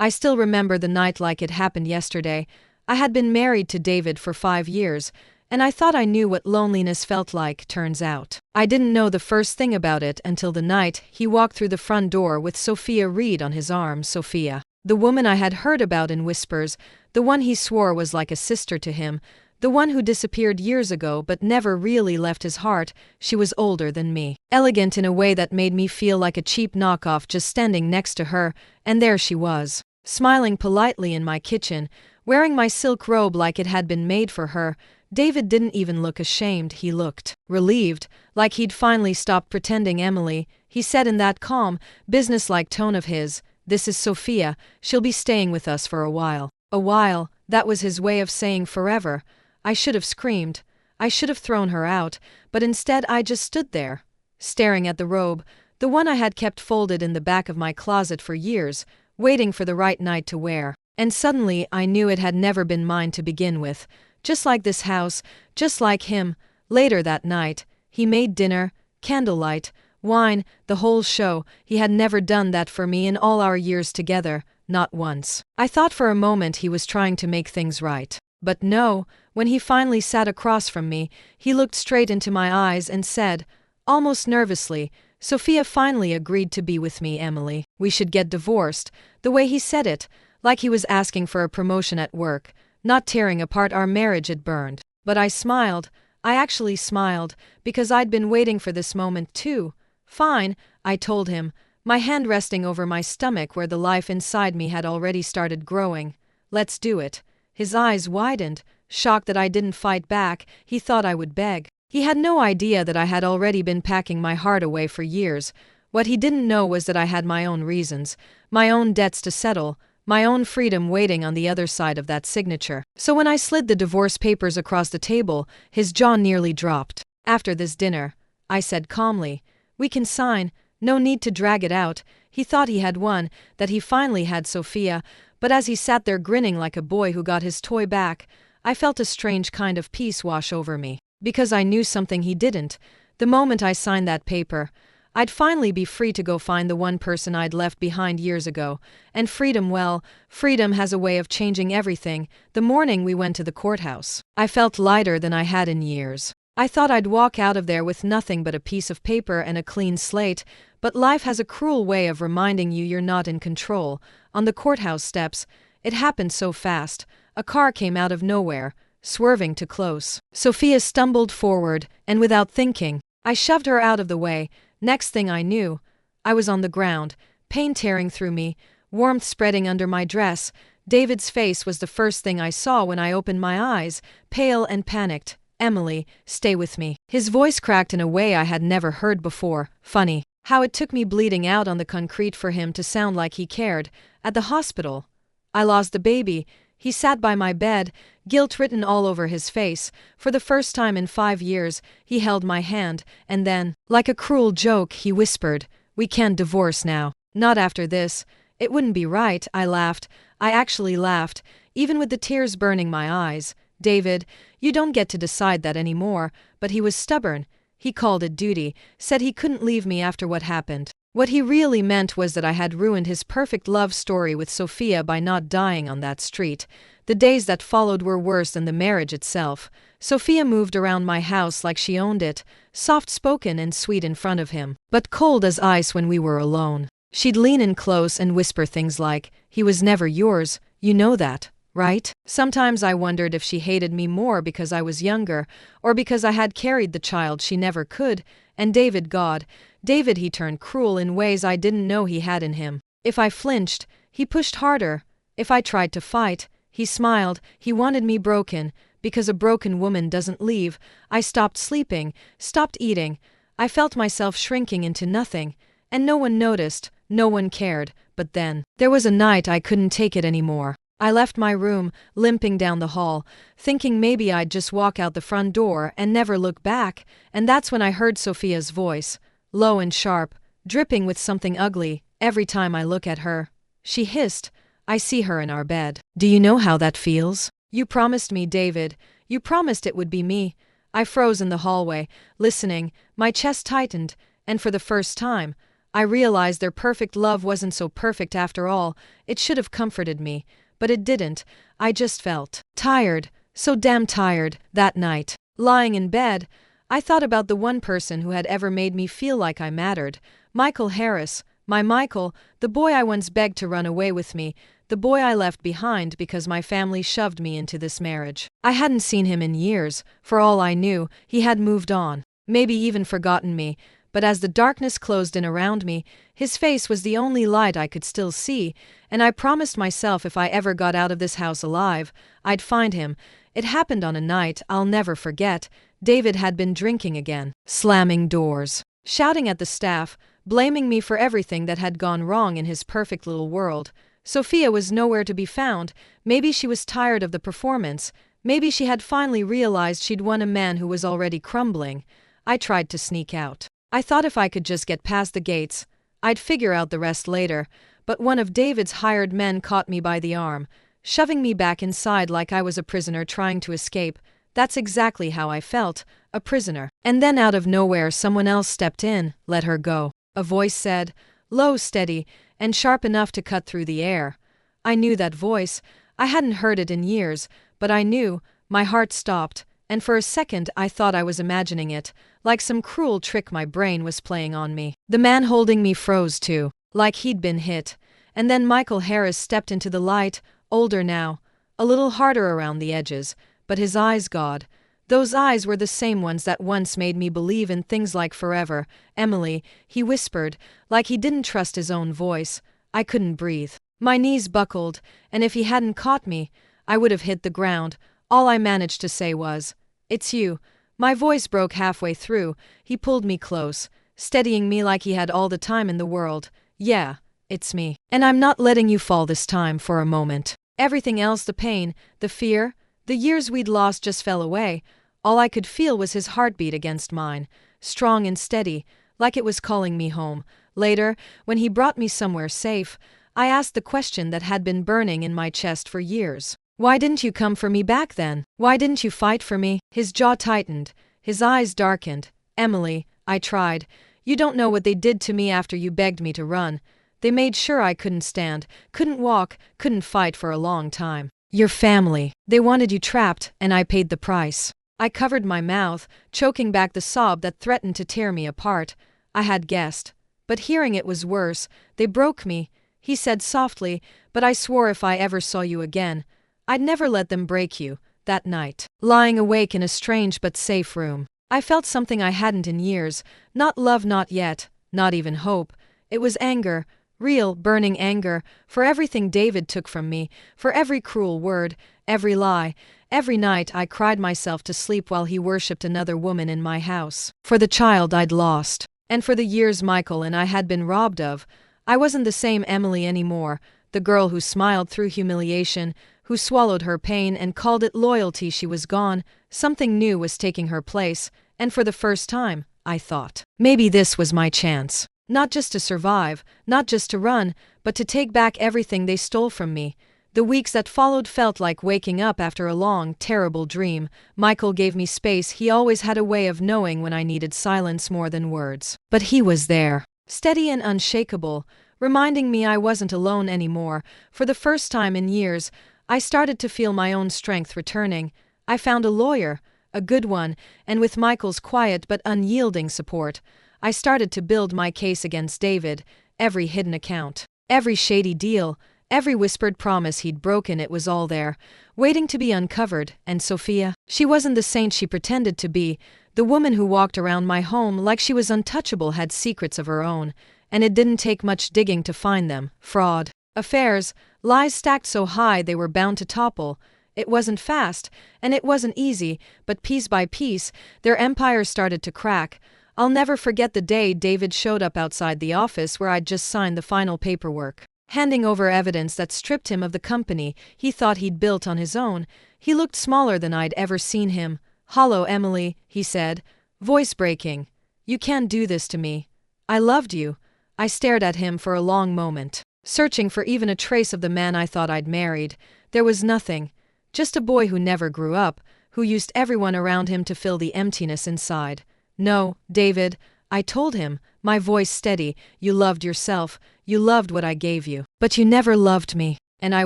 I still remember the night like it happened yesterday. I had been married to David for 5 years, and I thought I knew what loneliness felt like, turns out. I didn't know the first thing about it until the night he walked through the front door with Sophia Reed on his arm. Sophia, the woman I had heard about in whispers, the one he swore was like a sister to him, the one who disappeared years ago but never really left his heart. She was older than me, elegant in a way that made me feel like a cheap knockoff just standing next to her, and there she was, smiling politely in my kitchen, wearing my silk robe like it had been made for her. David didn't even look ashamed, he looked relieved, like he'd finally stopped pretending. Emily, he said in that calm, businesslike tone of his, this is Sophia, she'll be staying with us for a while. A while, that was his way of saying forever. I should have screamed. I should have thrown her out, but instead I just stood there, staring at the robe, the one I had kept folded in the back of my closet for years, waiting for the right night to wear. And suddenly I knew it had never been mine to begin with. Just like this house, just like him. Later that night, he made dinner, candlelight, wine, the whole show. He had never done that for me in all our years together, not once. I thought for a moment he was trying to make things right. But no, when he finally sat across from me, he looked straight into my eyes and said, almost nervously, Sophia finally agreed to be with me, Emily. We should get divorced. The way he said it, like he was asking for a promotion at work, not tearing apart our marriage it burned. But I smiled. I actually smiled, because I'd been waiting for this moment too. Fine, I told him, my hand resting over my stomach where the life inside me had already started growing. Let's do it. His eyes widened, shocked that I didn't fight back. He thought I would beg. He had no idea that I had already been packing my heart away for years. What he didn't know was that I had my own reasons, my own debts to settle, my own freedom waiting on the other side of that signature. So when I slid the divorce papers across the table, his jaw nearly dropped. After this dinner, I said calmly, we can sign, no need to drag it out. He thought he had won, that he finally had Sophia, but as he sat there grinning like a boy who got his toy back, I felt a strange kind of peace wash over me. Because I knew something he didn't. The moment I signed that paper, I'd finally be free to go find the one person I'd left behind years ago. And freedom, well, freedom has a way of changing everything. The morning we went to the courthouse, I felt lighter than I had in years. I thought I'd walk out of there with nothing but a piece of paper and a clean slate, but life has a cruel way of reminding you you're not in control. On the courthouse steps, it happened so fast. A car came out of nowhere, swerving too close. Sophia stumbled forward, and without thinking, I shoved her out of the way. Next thing I knew, I was on the ground, pain tearing through me, warmth spreading under my dress. David's face was the first thing I saw when I opened my eyes, pale and panicked. Emily, stay with me. His voice cracked in a way I had never heard before. Funny how it took me bleeding out on the concrete for him to sound like he cared. At the hospital, I lost the baby. He sat by my bed, guilt written all over his face. For the first time in 5 years, he held my hand, and then, like a cruel joke, he whispered, we can't divorce now. Not after this. It wouldn't be right. I laughed. I actually laughed, even with the tears burning my eyes. David, you don't get to decide that anymore. But he was stubborn. He called it duty, said he couldn't leave me after what happened. What he really meant was that I had ruined his perfect love story with Sophia by not dying on that street. The days that followed were worse than the marriage itself. Sophia moved around my house like she owned it, soft-spoken and sweet in front of him, but cold as ice when we were alone. She'd lean in close and whisper things like, he was never yours, you know that, right? Sometimes I wondered if she hated me more because I was younger, or because I had carried the child she never could. And David, God, David, he turned cruel in ways I didn't know he had in him. If I flinched, he pushed harder. If I tried to fight, he smiled. He wanted me broken, because a broken woman doesn't leave. I stopped sleeping, stopped eating. I felt myself shrinking into nothing, and no one noticed, no one cared. But then, there was a night I couldn't take it anymore. I left my room, limping down the hall, thinking maybe I'd just walk out the front door and never look back, and that's when I heard Sophia's voice, low and sharp, dripping with something ugly. Every time I look at her, she hissed, I see her in our bed. Do you know how that feels? You promised me, David. You promised it would be me. I froze in the hallway, listening. My chest tightened, and for the first time, I realized their perfect love wasn't so perfect after all. It should have comforted me, but it didn't. I just felt tired, so damn tired, that night. Lying in bed, I thought about the one person who had ever made me feel like I mattered. Michael Harris, my Michael, the boy I once begged to run away with me, the boy I left behind because my family shoved me into this marriage. I hadn't seen him in years. For all I knew, he had moved on, maybe even forgotten me, but as the darkness closed in around me, his face was the only light I could still see, and I promised myself if I ever got out of this house alive, I'd find him. It happened on a night I'll never forget. David had been drinking again, slamming doors, shouting at the staff, blaming me for everything that had gone wrong in his perfect little world. Sophia was nowhere to be found. Maybe she was tired of the performance. Maybe she had finally realized she'd won a man who was already crumbling. I tried to sneak out. I thought if I could just get past the gates, I'd figure out the rest later, but one of David's hired men caught me by the arm, shoving me back inside like I was a prisoner trying to escape. That's exactly how I felt, a prisoner. And then out of nowhere someone else stepped in. Let her go, a voice said, low, steady, and sharp enough to cut through the air. I knew that voice. I hadn't heard it in years, but I knew. My heart stopped, and for a second I thought I was imagining it, like some cruel trick my brain was playing on me. The man holding me froze too, like he'd been hit. And then Michael Harris stepped into the light, older now, a little harder around the edges, but his eyes, God, those eyes were the same ones that once made me believe in things like forever. Emily, he whispered, like he didn't trust his own voice. I couldn't breathe. My knees buckled, and if he hadn't caught me, I would have hit the ground. All I managed to say was, "It's you." My voice broke halfway through. He pulled me close, steadying me like he had all the time in the world. "Yeah, it's me. And I'm not letting you fall this time for a moment." Everything else, the pain, the fear, the years we'd lost just fell away. All I could feel was his heartbeat against mine, strong and steady, like it was calling me home. Later, when he brought me somewhere safe, I asked the question that had been burning in my chest for years. Why didn't you come for me back then? Why didn't you fight for me? His jaw tightened, his eyes darkened. "Emily," I tried, "you don't know what they did to me after you begged me to run. They made sure I couldn't stand, couldn't walk, couldn't fight for a long time. Your family. They wanted you trapped, and I paid the price." I covered my mouth, choking back the sob that threatened to tear me apart. I had guessed. But hearing it was worse. "They broke me," he said softly, "but I swore if I ever saw you again, I'd never let them break you." That night, lying awake in a strange but safe room, I felt something I hadn't in years. Not love, not yet, not even hope. It was anger. Real, burning anger, for everything David took from me, for every cruel word, every lie. Every night I cried myself to sleep while he worshipped another woman in my house. For the child I'd lost, and for the years Michael and I had been robbed of. I wasn't the same Emily anymore, the girl who smiled through humiliation, who swallowed her pain and called it loyalty. She was gone. Something new was taking her place, and for the first time, I thought, maybe this was my chance. Not just to survive, not just to run, but to take back everything they stole from me. The weeks that followed felt like waking up after a long, terrible dream. Michael gave me space. He always had a way of knowing when I needed silence more than words. But he was there, steady and unshakable, reminding me I wasn't alone anymore. For the first time in years, I started to feel my own strength returning. I found a lawyer, a good one, and with Michael's quiet but unyielding support, I started to build my case against David. Every hidden account, every shady deal, every whispered promise he'd broken, it was all there, waiting to be uncovered. And Sophia, she wasn't the saint she pretended to be. The woman who walked around my home like she was untouchable had secrets of her own, and it didn't take much digging to find them. Fraud, affairs, lies stacked so high they were bound to topple. It wasn't fast, and it wasn't easy, but piece by piece, their empire started to crack. I'll never forget the day David showed up outside the office where I'd just signed the final paperwork, handing over evidence that stripped him of the company he thought he'd built on his own. He looked smaller than I'd ever seen him. "Hollow, Emily," he said, voice breaking. "You can't do this to me. I loved you." I stared at him for a long moment, searching for even a trace of the man I thought I'd married. There was nothing. Just a boy who never grew up, who used everyone around him to fill the emptiness inside. "No, David," I told him, My voice steady. You loved yourself. You loved what I gave you. But you never loved me. And I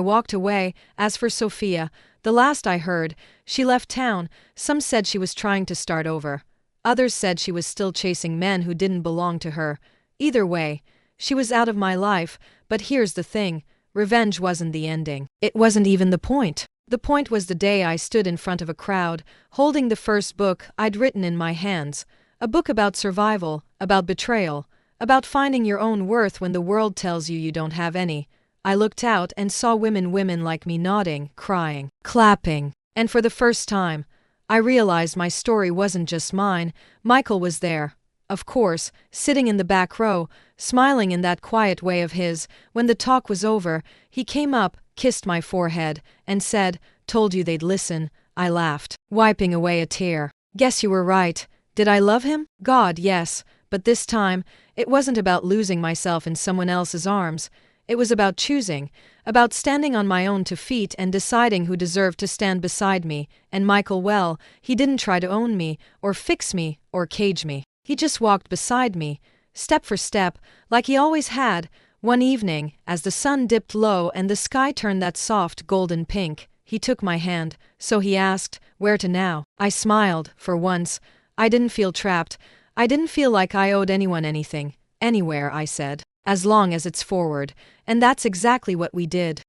walked away. As for Sophia, the last I heard, she left town. Some said she was trying to start over. Others said she was still chasing men who didn't belong to her. Either way, she was out of my life. But here's the thing. Revenge wasn't the ending. It wasn't even the point. The point was the day I stood in front of a crowd, holding the first book I'd written in my hands. A book about survival, about betrayal, about finding your own worth when the world tells you don't have any. I looked out and saw women like me nodding, crying, clapping. And for the first time, I realized my story wasn't just mine. Michael was there. Of course, sitting in the back row, smiling in that quiet way of his. When the talk was over, he came up, kissed my forehead, and said, "Told you they'd listen." I laughed, wiping away a tear. "Guess you were right. Did I love him? God, yes. But this time, it wasn't about losing myself in someone else's arms. It was about choosing, about standing on my own 2 feet and deciding who deserved to stand beside me. And Michael, well, he didn't try to own me, or fix me, or cage me. He just walked beside me, step for step, like he always had. One evening, as the sun dipped low and the sky turned that soft golden pink, he took my hand. So he asked, where to now? I smiled. For once, I didn't feel trapped. I didn't feel like I owed anyone anything. Anywhere, I said. As long as it's forward. And that's exactly what we did.